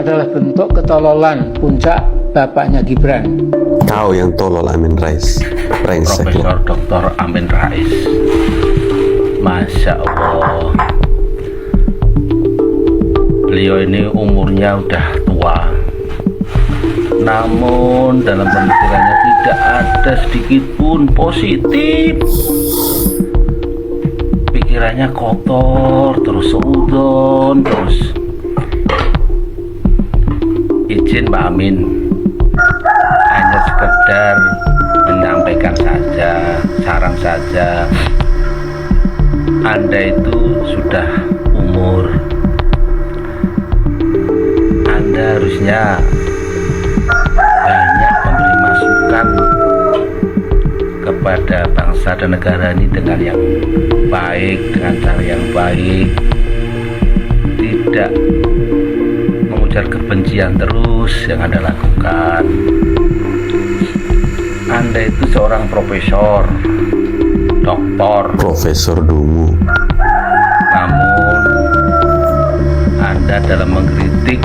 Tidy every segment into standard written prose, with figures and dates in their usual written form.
adalah bentuk ketololan puncak bapaknya Gibran. Kau yang tolol, Amin Rais. Brengsek lo. Profesor Dr. Amin Rais. Masya Allah. Beliau ini umurnya udah tua, namun dalam pemikirannya tidak ada sedikit pun positif. Pikirannya kotor, terus seudon, terus. Izin Pak Amin, hanya sekedar menyampaikan saja, saran saja. Anda itu sudah umur, Anda harusnya banyak memberi masukan kepada bangsa dan negara ini dengan yang baik, dengan cara yang baik, tidak mengujar kebencian terus yang Anda lakukan. Anda itu seorang profesor, doktor, Profesor Dungu. namun Anda dalam mengkritik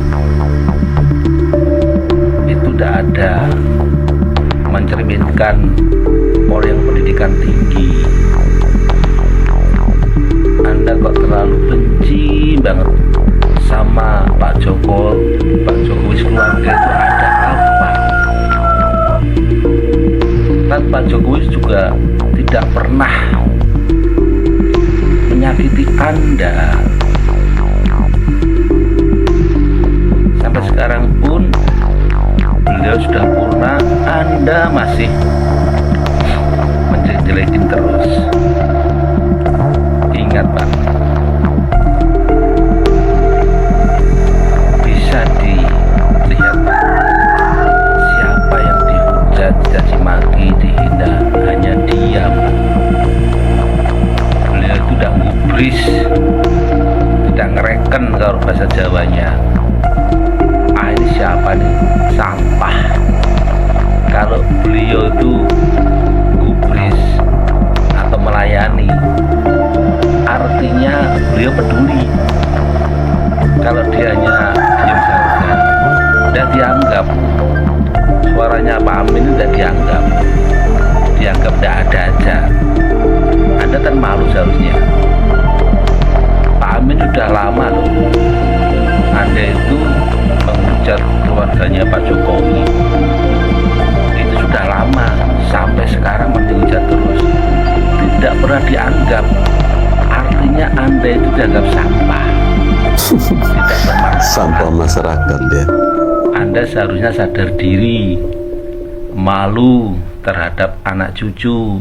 itu tidak ada mencerminkan orang yang pendidikan tinggi. Anda kok terlalu benci banget sama Pak Jokowi keluarga itu ada apa? Kan Pak Jokowi juga tidak pernah menyakiti Anda. Sampai sekarang pun beliau sudah purna, Anda masih menjelek-jelekin terus. Ingat Pak, bisa dilihat Pak, siapa yang dihujat, dicaci maki, dihina, hanya diam. Beliau itu udah ngubris, tidak ngereken kalau bahasa Jawanya. Ini siapa nih? Sampah. Kalau beliau itu gubris atau melayani, artinya beliau peduli. Kalau dia hanya diam saja, tidak dianggap, suaranya Pak Amin tidak dianggap tidak ada aja. Anda kan malu seharusnya. Pak Amin sudah lama loh, Anda itu menghujat keluarganya Pak Jokowi, itu sudah lama, sampai sekarang masih hujat terus, tidak pernah dianggap. Artinya Anda itu dianggap sampah, tidak bermanfaat. Sampah masyarakat ya. Anda seharusnya sadar diri, malu terhadap anak cucu,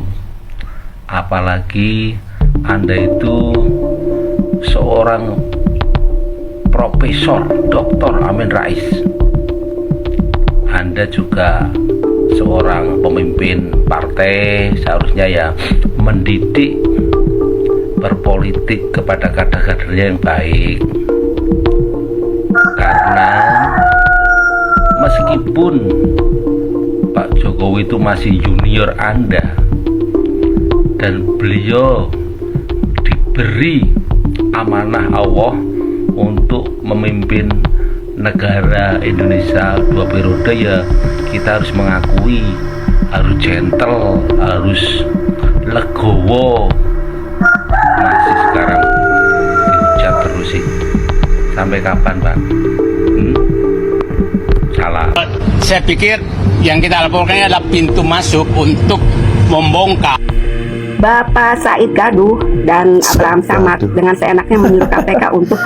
apalagi Anda itu seorang Profesor Dr. Amin Rais. Anda juga seorang pemimpin partai, seharusnya ya mendidik berpolitik kepada kader-kadernya yang baik. Karena meskipun Pak Jokowi itu masih junior Anda dan beliau diberi amanah Allah untuk memimpin negara Indonesia 2 periode, ya kita harus mengakui, harus gentle, harus legowo. Masih sekarang dihujat terus sih, sampai kapan Pak? Salah. Saya pikir yang kita laporkan adalah pintu masuk untuk membongkar. Bapak Said Gaduh dan Abraham Samad dengan seenaknya menyuruh KPK untuk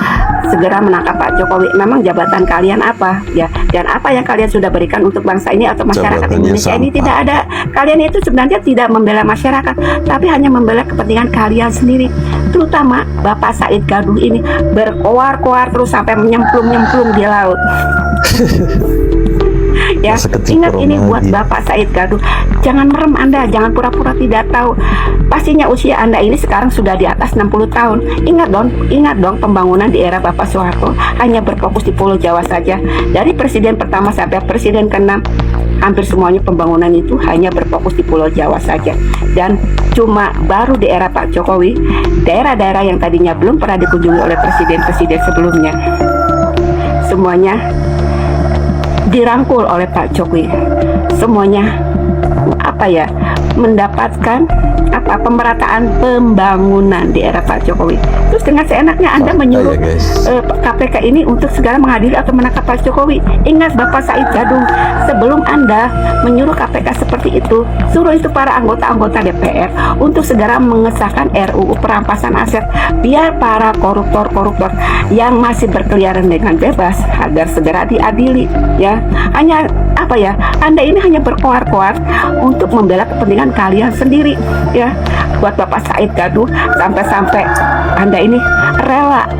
segera menangkap Pak Jokowi. Memang jabatan kalian apa? Ya, dan apa yang kalian sudah berikan untuk bangsa ini atau masyarakat Jabatannya Indonesia ini? sampah. Tidak ada. Kalian itu sebenarnya tidak membela masyarakat, tapi hanya membela kepentingan kalian sendiri. Terutama Bapak Said Gaduh ini berkoar-koar terus sampai menyemplung-nyemplung di laut. Ya, Masa kecil ingat ini corona buat lagi. Bapak Said Gaduh. Jangan merem Anda, jangan pura-pura tidak tahu. Pastinya usia Anda ini sekarang sudah di atas 60 tahun. Ingat dong pembangunan di era Bapak Soeharto hanya berfokus di Pulau Jawa saja. Dari presiden pertama sampai presiden ke-6, hampir semuanya pembangunan itu hanya berfokus di Pulau Jawa saja. Dan cuma baru di era Pak Jokowi, daerah-daerah yang tadinya belum pernah dikunjungi oleh presiden-presiden sebelumnya, semuanya dirangkul oleh Pak Jokowi. Semuanya mendapatkan pemerataan pembangunan di era Pak Jokowi. Terus dengan seenaknya Anda menyuruh KPK ini untuk segera mengadili atau menangkap Pak Jokowi. Ingat Bapak Said Gadung, sebelum Anda menyuruh KPK seperti itu, suruh itu para anggota-anggota DPR untuk segera mengesahkan RUU perampasan aset, biar para koruptor-koruptor yang masih berkeliaran dengan bebas agar segera diadili. Ya, hanya Anda ini hanya berkoar-koar untuk membela kepentingan kalian sendiri, ya. Buat Bapak Said Gadung, sampai-sampai Anda ini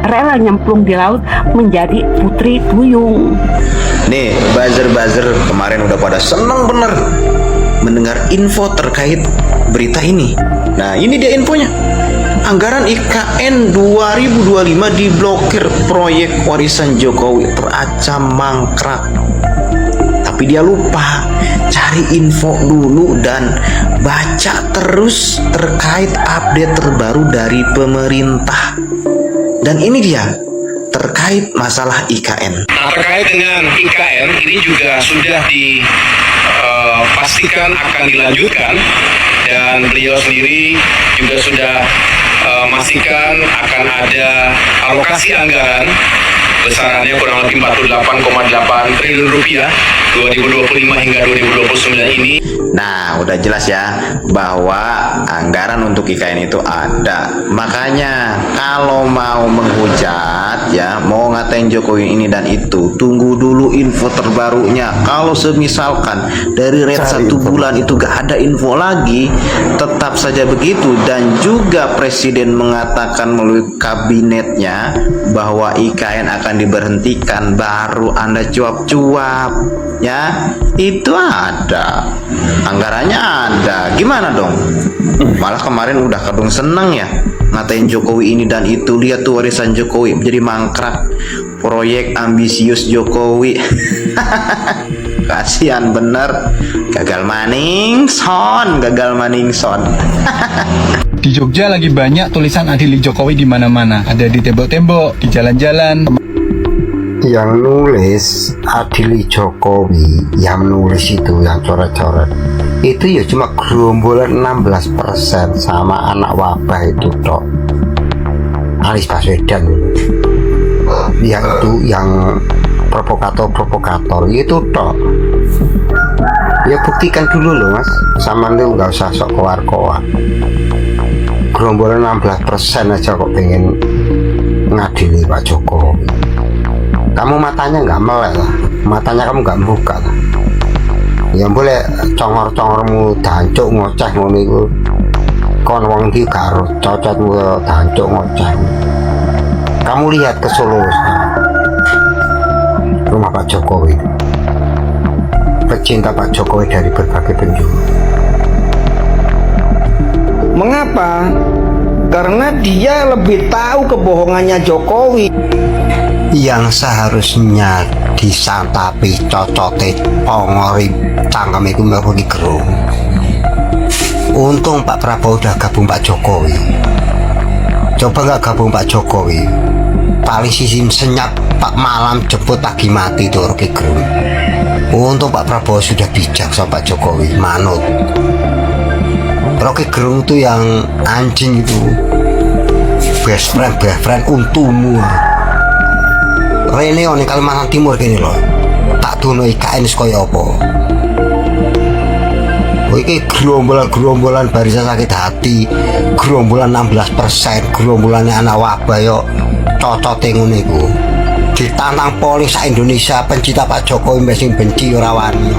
rela nyemplung di laut menjadi putri duyung. Nih, buzzer kemarin udah pada seneng bener mendengar info terkait berita ini. Nah, ini dia infonya. Anggaran IKN 2025 diblokir, proyek warisan Jokowi terancam mangkrak. Tapi dia lupa cari info dulu dan baca terus terkait update terbaru dari pemerintah. Dan ini dia terkait masalah IKN. Nah, terkait dengan IKN ini juga sudah dipastikan akan dilanjutkan, dan beliau sendiri juga sudah memastikan akan ada alokasi anggaran besarannya kurang lebih 48,8 triliun rupiah 2025 hingga 2029 ini. Nah, udah jelas ya bahwa anggaran untuk IKN itu ada. Makanya kalau mau menghujat ya, mau ngatain Jokowi ini dan itu, tunggu dulu info terbarunya. Kalau semisalkan dari red 1 bulan itu gak ada info lagi, tetap saja begitu. Dan juga Presiden mengatakan melalui kabinetnya bahwa IKN akan diberhentikan, baru Anda cuap-cuap ya. Itu ada, anggarannya ada, gimana dong? Malah kemarin udah kadung seneng ya ngatain Jokowi ini dan itu. Lihat tuh warisan Jokowi menjadi mangkrak, proyek ambisius Jokowi. Kasihan bener, gagal maning son. Di Jogja lagi banyak tulisan adili Jokowi di mana-mana, ada di tembok-tembok, di jalan-jalan. Yang nulis adili Jokowi, yang nulis itu, yang coret-coret itu ya cuma gerombolan 16% sama anak wabah itu tok, Anies Baswedan. Yang itu yang provokator itu tok. Ya buktikan dulu loh Mas, sama lu nggak usah sok keluar-keluar. Gerombolan 16% aja kok pengen ngadili Pak Jokowi. Kamu matanya nggak melek lah, matanya kamu nggak buka lah. Ya boleh congor-congormu dancuk ngoceh ngono iku. Kon wong iki karo cocotmu dancuk ngoceh. Kamu lihat ke Solo, rumah Pak Jokowi, pecinta Pak Jokowi dari berbagai penjuru. Mengapa? Karena dia lebih tahu kebohongannya Jokowi. Yang seharusnya disantapi cocote pongori cangkem itu merugi gerung. Untung Pak Prabowo udah gabung Pak Jokowi. Coba nggak gabung Pak Jokowi, paling sisim senyap Pak malam jemput pagi mati itu Rocky Gerung. Untung Pak Prabowo sudah bijak sama Pak Jokowi, manut. Rocky Gerung itu yang anjing itu, best friend untumu. Rene ning Kalimantan Timur gini loh, tak duno IKN kaya apa. Iki gerombolan barisan sakit hati, gerombolan 16%, gerombolannya anak wabah yo cocote ngono iku. Ditantang polis sak Indonesia pencinta Pak Jokowi sing benci ora wani.